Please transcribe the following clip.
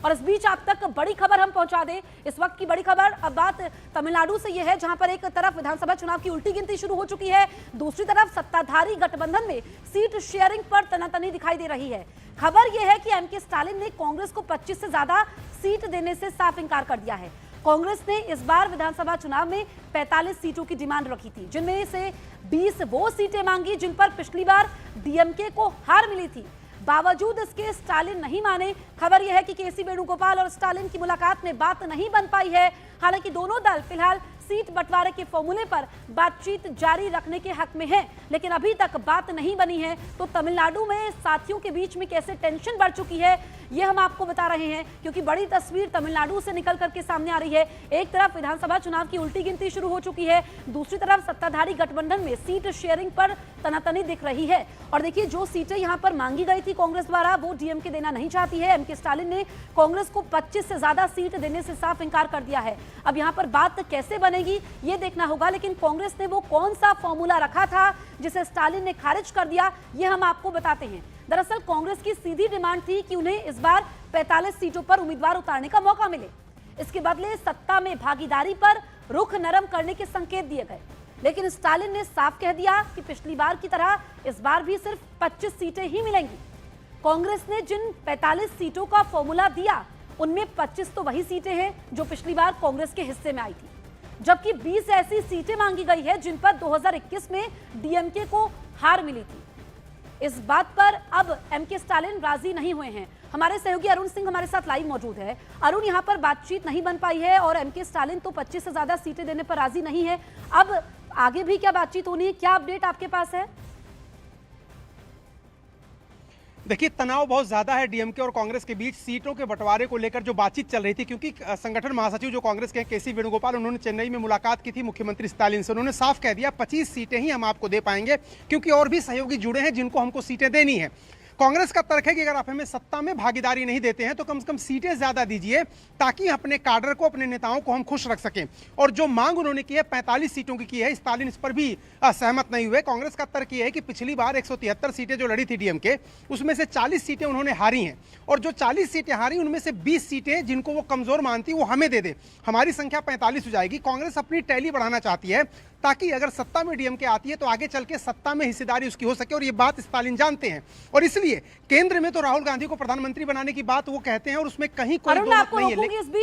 और इस बीच आप तक बड़ी खबर हम पहुंचा दें। इस वक्त की बड़ी खबर, अब बात तमिलनाडु से यह है, जहां पर एक तरफ विधानसभा चुनाव की उल्टी गिनती शुरू हो चुकी है, दूसरी तरफ सत्ताधारी गठबंधन में सीट शेयरिंग पर तनातनी दिखाई दे रही है। खबर यह है कि एमके स्टालिन ने कांग्रेस को 25 से ज्यादा सीट देने से साफ इंकार कर दिया है। कांग्रेस ने इस बार विधानसभा चुनाव में 45 सीटों की डिमांड रखी थी, जिनमें से 20 वो सीटें मांगी जिन पर पिछली बार डीएमके को हार मिली थी। बावजूद इसके स्टालिन नहीं माने। खबर यह है कि केसी वेणुगोपाल और स्टालिन की मुलाकात में बात नहीं बन पाई है। हालांकि दोनों दल फिलहाल सीट बंटवारे के फॉर्मूले पर बातचीत जारी रखने के हक में है, लेकिन अभी तक बात नहीं बनी है। तो तमिलनाडु में साथियों के बीच में कैसे टेंशन बढ़ चुकी है, यह हम आपको बता रहे हैं, क्योंकि बड़ी तस्वीर तमिलनाडु से निकल करके सामने आ रही है। एक तरफ विधानसभा चुनाव की उल्टी गिनती शुरू हो चुकी है, दूसरी तरफ सत्ताधारी गठबंधन में सीट शेयरिंग पर तनातनी दिख रही है। और देखिए, जो सीटें यहां पर मांगी गई थी कांग्रेस द्वारा, वो डीएमके देना नहीं चाहती है। एमके स्टालिन ने कांग्रेस को 25 से ज्यादा सीट देने से साफ इंकार कर दिया है। अब यहां पर बात कैसे बनेगी ये देखना होगा, लेकिन कांग्रेस ने वो कौन सा फॉर्मूला रखा था जिसे स्टालिन ने खारिज कर दिया, ये हम आपको बताते हैं। दरअसल कांग्रेस की सीधी डिमांड थी कि उन्हें इस बार 45 सीटों पर उम्मीदवार उतारने का मौका मिले। इसके बदले सत्ता में भागीदारी पर रुख नरम करने के संकेत दिए गए, लेकिन स्टालिन ने साफ कह दिया कि पिछली बार की तरह इस बार भी सिर्फ 25 सीटें ही मिलेंगी। कांग्रेस ने जिन 45 सीटों का फॉर्मूला दिया, उनमें 25 तो वही सीटें हैं जो पिछली बार कांग्रेस के हिस्से में आई थी, जबकि 20 ऐसी सीटें मांगी गई है जिन पर 2021 में डीएमके को हार मिली थी। इस बात पर अब एमके स्टालिन राजी नहीं हुए हैं। हमारे सहयोगी अरुण सिंह हमारे साथ लाइव मौजूद है। अरुण, यहां पर बातचीत नहीं बन पाई है और एमके स्टालिन तो 25 से ज्यादा सीटें देने पर राजी नहीं है। अब आगे भी क्या बातचीत होनी है, क्या अपडेट आपके पास है? देखिए, तनाव बहुत ज्यादा है डीएमके और कांग्रेस के बीच सीटों के बंटवारे को लेकर जो बातचीत चल रही थी, क्योंकि संगठन महासचिव जो कांग्रेस के केसी वेणुगोपाल, उन्होंने चेन्नई में मुलाकात की थी मुख्यमंत्री स्टालिन से। उन्होंने साफ कह दिया 25 सीटें ही हम आपको दे पाएंगे, क्योंकि और भी सहयोगी जुड़े हैं जिनको हमको सीटें देनी है। कांग्रेस का तर्क है कि अगर आप हमें सत्ता में भागीदारी नहीं देते हैं तो कम से कम सीटें ज्यादा दीजिए, ताकि अपने काडर को, अपने नेताओं को हम खुश रख सकें। और जो मांग उन्होंने की है 45 सीटों की है, स्टालिन इस पर भी सहमत नहीं हुए। कांग्रेस का तर्क यह है कि पिछली बार 173 सीटें जो लड़ी थी डीएमके, उसमें से 40 सीटें उन्होंने हारी हैं, और जो 40 सीटें हारी उनमें से 20 सीटें जिनको वो कमजोर मानती वो हमें दे दे, हमारी संख्या 45 हो जाएगी। कांग्रेस अपनी टैली बढ़ाना चाहती है, ताकि अगर सत्ता में डीएमके आती है तो आगे चल के सत्ता में हिस्सेदारी उसकी हो सके, और ये बात स्टालिन जानते हैं। और इसलिए केंद्र में तो राहुल गांधी को प्रधानमंत्री बनाने की बात वो कहते हैं, और उसमें कहीं कोई दो मत नहीं है।